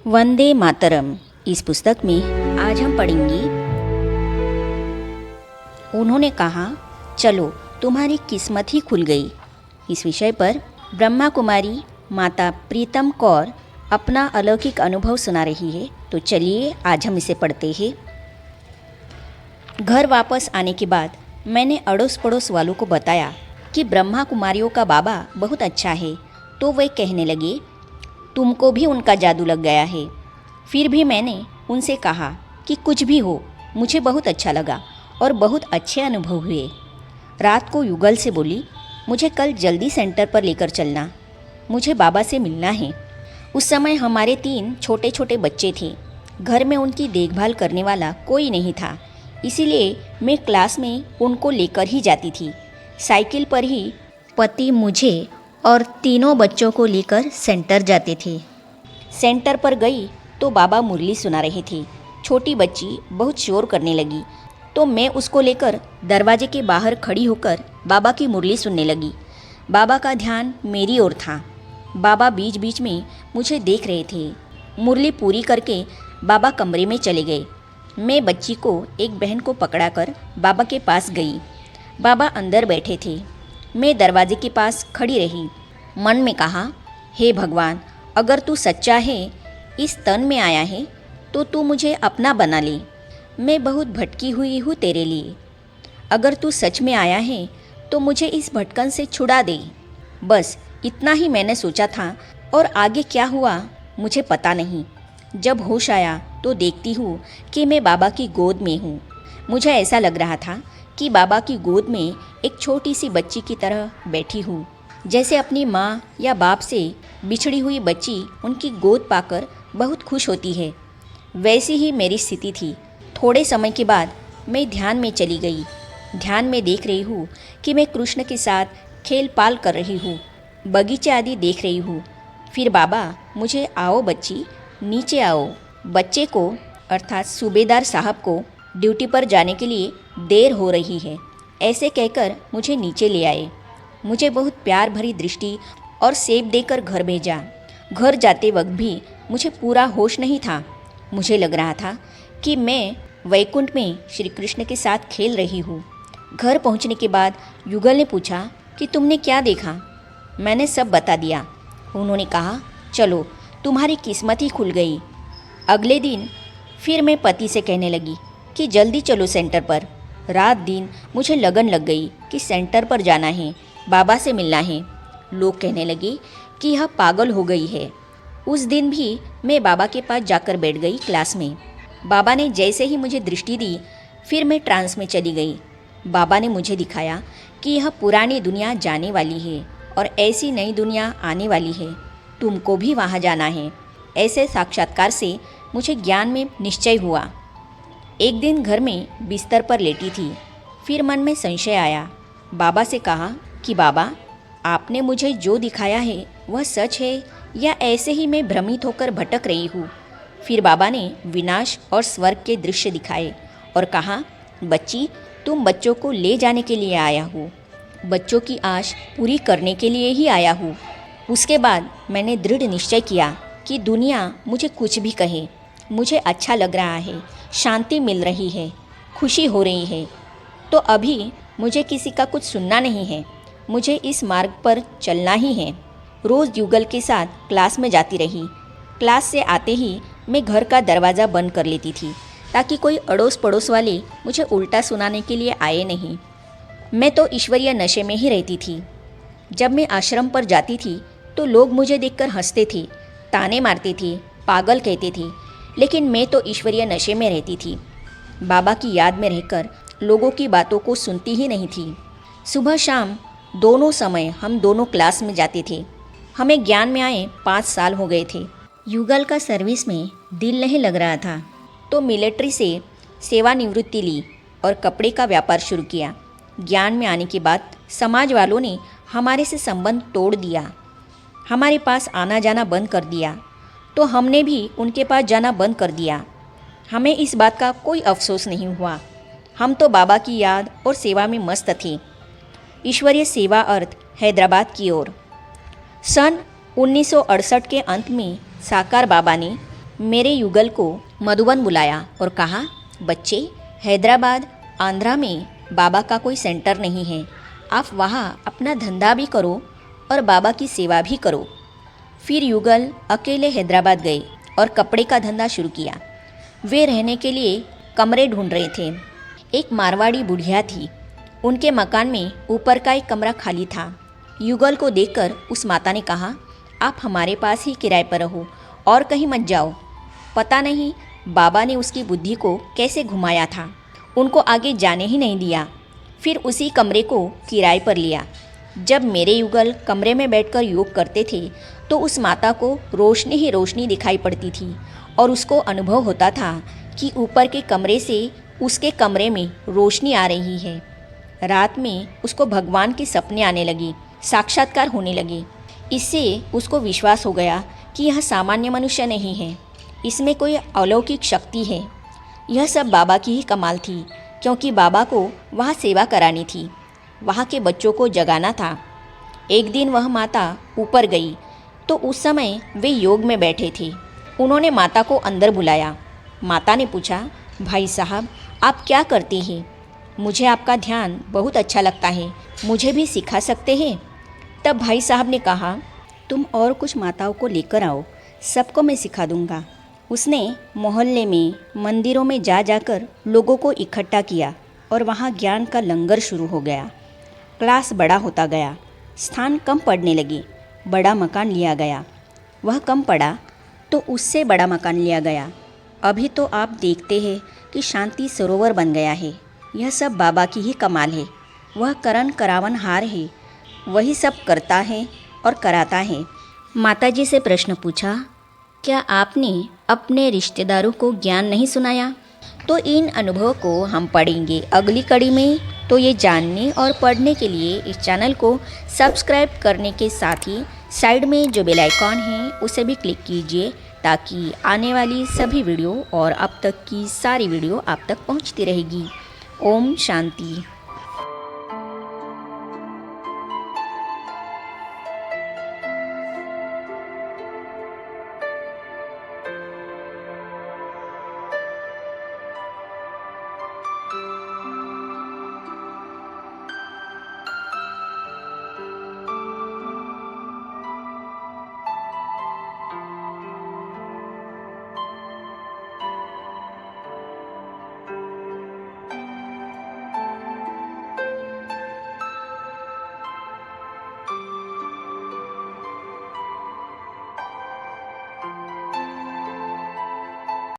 वंदे मातरम। इस पुस्तक में आज हम पढ़ेंगे। उन्होंने कहा, चलो तुम्हारी किस्मत ही खुल गई। इस विषय पर ब्रह्मा कुमारी माता प्रीतम कौर अपना अलौकिक अनुभव सुना रही है। तो चलिए आज हम इसे पढ़ते हैं। घर वापस आने के बाद मैंने अड़ोस पड़ोस वालों को बताया कि ब्रह्मा कुमारियों का बाबा बहुत अच्छा है। तो वे कहने लगे, तुमको भी उनका जादू लग गया है। फिर भी मैंने उनसे कहा कि कुछ भी हो, मुझे बहुत अच्छा लगा और बहुत अच्छे अनुभव हुए। रात को युगल से बोली, मुझे कल जल्दी सेंटर पर लेकर चलना, मुझे बाबा से मिलना है। उस समय हमारे 3 छोटे छोटे बच्चे थे। घर में उनकी देखभाल करने वाला कोई नहीं था, इसीलिए मैं क्लास में उनको लेकर ही जाती थी। साइकिल पर ही पति मुझे और तीनों बच्चों को लेकर सेंटर जाते थे। सेंटर पर गई तो बाबा मुरली सुना रहे थे। छोटी बच्ची बहुत शोर करने लगी तो मैं उसको लेकर दरवाजे के बाहर खड़ी होकर बाबा की मुरली सुनने लगी। बाबा का ध्यान मेरी ओर था। बाबा बीच बीच में मुझे देख रहे थे। मुरली पूरी करके बाबा कमरे में चले गए। मैं बच्ची को एक बहन को पकड़ाकर बाबा के पास गई। बाबा अंदर बैठे थे। मैं दरवाजे के पास खड़ी रही। मन में कहा, हे भगवान, अगर तू सच्चा है, इस तन में आया है, तो तू मुझे अपना बना ले। मैं बहुत भटकी हुई हूँ तेरे लिए। अगर तू सच में आया है तो मुझे इस भटकन से छुड़ा दे। बस इतना ही मैंने सोचा था और आगे क्या हुआ मुझे पता नहीं। जब होश आया तो देखती हूँ कि मैं बाबा की गोद में हूँ। मुझे ऐसा लग रहा था कि बाबा की गोद में एक छोटी सी बच्ची की तरह बैठी हूँ, जैसे अपनी माँ या बाप से बिछड़ी हुई बच्ची उनकी गोद पाकर बहुत खुश होती है। वैसी ही मेरी स्थिति थी। थोड़े समय के बाद मैं ध्यान में चली गई। ध्यान में देख रही हूँ कि मैं कृष्ण के साथ खेल पाल कर रही हूँ, बगीचे आदि देख रही हूँ। फिर बाबा मुझे, आओ बच्ची, नीचे आओ। बच्चे को अर्थात सूबेदार साहब को ड्यूटी पर जाने के लिए देर हो रही है, ऐसे कहकर मुझे नीचे ले आए। मुझे बहुत प्यार भरी दृष्टि और सेब देकर घर भेजा। घर जाते वक्त भी मुझे पूरा होश नहीं था। मुझे लग रहा था कि मैं वैकुंठ में श्री कृष्ण के साथ खेल रही हूँ। घर पहुँचने के बाद युगल ने पूछा कि तुमने क्या देखा। मैंने सब बता दिया। उन्होंने कहा, चलो तुम्हारी किस्मत ही खुल गई। अगले दिन फिर मैं पति से कहने लगी कि जल्दी चलो सेंटर पर। रात दिन मुझे लगन लग गई कि सेंटर पर जाना है, बाबा से मिलना है। लोग कहने लगे कि यह पागल हो गई है। उस दिन भी मैं बाबा के पास जाकर बैठ गई क्लास में। बाबा ने जैसे ही मुझे दृष्टि दी, फिर मैं ट्रांस में चली गई। बाबा ने मुझे दिखाया कि यह पुरानी दुनिया जाने वाली है और ऐसी नई दुनिया आने वाली है, तुमको भी वहाँ जाना है। ऐसे साक्षात्कार से मुझे ज्ञान में निश्चय हुआ। एक दिन घर में बिस्तर पर लेटी थी। फिर मन में संशय आया। बाबा से कहा कि बाबा, आपने मुझे जो दिखाया है वह सच है या ऐसे ही मैं भ्रमित होकर भटक रही हूँ। फिर बाबा ने विनाश और स्वर्ग के दृश्य दिखाए और कहा, बच्ची, तुम बच्चों को ले जाने के लिए आया हो, बच्चों की आश पूरी करने के लिए ही आया हूँ। उसके बाद मैंने दृढ़ निश्चय किया कि दुनिया मुझे कुछ भी कहे, मुझे अच्छा लग रहा है, शांति मिल रही है, खुशी हो रही है। तो अभी मुझे किसी का कुछ सुनना नहीं है, मुझे इस मार्ग पर चलना ही है। रोज़ युगल के साथ क्लास में जाती रही। क्लास से आते ही मैं घर का दरवाज़ा बंद कर लेती थी ताकि कोई अड़ोस पड़ोस वाले मुझे उल्टा सुनाने के लिए आए नहीं। मैं तो ईश्वरीय नशे में ही रहती थी। जब मैं आश्रम पर जाती थी तो लोग मुझे देखकर हंसते थे, ताने मारते थे, पागल कहते थे, लेकिन मैं तो ईश्वरीय नशे में रहती थी। बाबा की याद में रहकर लोगों की बातों को सुनती ही नहीं थी। सुबह शाम दोनों समय हम दोनों क्लास में जाते थे। हमें ज्ञान में आए 5 साल हो गए थे। युगल का सर्विस में दिल नहीं लग रहा था तो मिलिट्री से सेवानिवृत्ति ली और कपड़े का व्यापार शुरू किया। ज्ञान में आने के बाद समाज वालों ने हमारे से संबंध तोड़ दिया, हमारे पास आना जाना बंद कर दिया, तो हमने भी उनके पास जाना बंद कर दिया। हमें इस बात का कोई अफसोस नहीं हुआ। हम तो बाबा की याद और सेवा में मस्त थे। ईश्वरीय सेवा अर्थ हैदराबाद की ओर। सन 1968 के अंत में साकार बाबा ने मेरे युगल को मधुबन बुलाया और कहा, बच्चे, हैदराबाद आंध्रा में बाबा का कोई सेंटर नहीं है। आप वहाँ अपना धंधा भी करो और बाबा की सेवा भी करो। फिर युगल अकेले हैदराबाद गए और कपड़े का धंधा शुरू किया। वे रहने के लिए कमरे ढूंढ रहे थे। एक मारवाड़ी बुढ़िया थी। उनके मकान में ऊपर का एक कमरा खाली था। युगल को देखकर उस माता ने कहा, आप हमारे पास ही किराए पर रहो और कहीं मत जाओ। पता नहीं बाबा ने उसकी बुद्धि को कैसे घुमाया था, उनको आगे जाने ही नहीं दिया। फिर उसी कमरे को किराए पर लिया। जब मेरे युगल कमरे में बैठकर योग करते थे तो उस माता को रोशनी ही रोशनी दिखाई पड़ती थी और उसको अनुभव होता था कि ऊपर के कमरे से उसके कमरे में रोशनी आ रही है। रात में उसको भगवान के सपने आने लगे, साक्षात्कार होने लगे। इससे उसको विश्वास हो गया कि यह सामान्य मनुष्य नहीं है, इसमें कोई अलौकिक शक्ति है। यह सब बाबा की ही कमाल थी, क्योंकि बाबा को वहाँ सेवा करानी थी, वहाँ के बच्चों को जगाना था। एक दिन वह माता ऊपर गई तो उस समय वे योग में बैठे थे। उन्होंने माता को अंदर बुलाया। माता ने पूछा, भाई साहब, आप क्या करते हैं? मुझे आपका ध्यान बहुत अच्छा लगता है, मुझे भी सिखा सकते हैं? तब भाई साहब ने कहा, तुम और कुछ माताओं को लेकर आओ, सबको मैं सिखा दूंगा। उसने मोहल्ले में, मंदिरों में जा जाकर लोगों को इकट्ठा किया और वहाँ ज्ञान का लंगर शुरू हो गया। क्लास बड़ा होता गया, स्थान कम पड़ने लगे, बड़ा मकान लिया गया। वह कम पड़ा तो उससे बड़ा मकान लिया गया। अभी तो आप देखते हैं कि शांति सरोवर बन गया है। यह सब बाबा की ही कमाल है। वह करण करावन हार है, वही सब करता है और कराता है। माताजी से प्रश्न पूछा, क्या आपने अपने रिश्तेदारों को ज्ञान नहीं सुनाया? तो इन अनुभवों को हम पढ़ेंगे अगली कड़ी में। तो ये जानने और पढ़ने के लिए इस चैनल को सब्सक्राइब करने के साथ ही साइड में जो बेल आइकॉन है उसे भी क्लिक कीजिए, ताकि आने वाली सभी वीडियो और अब तक की सारी वीडियो आप तक पहुंचती रहेगी। ओम शांति।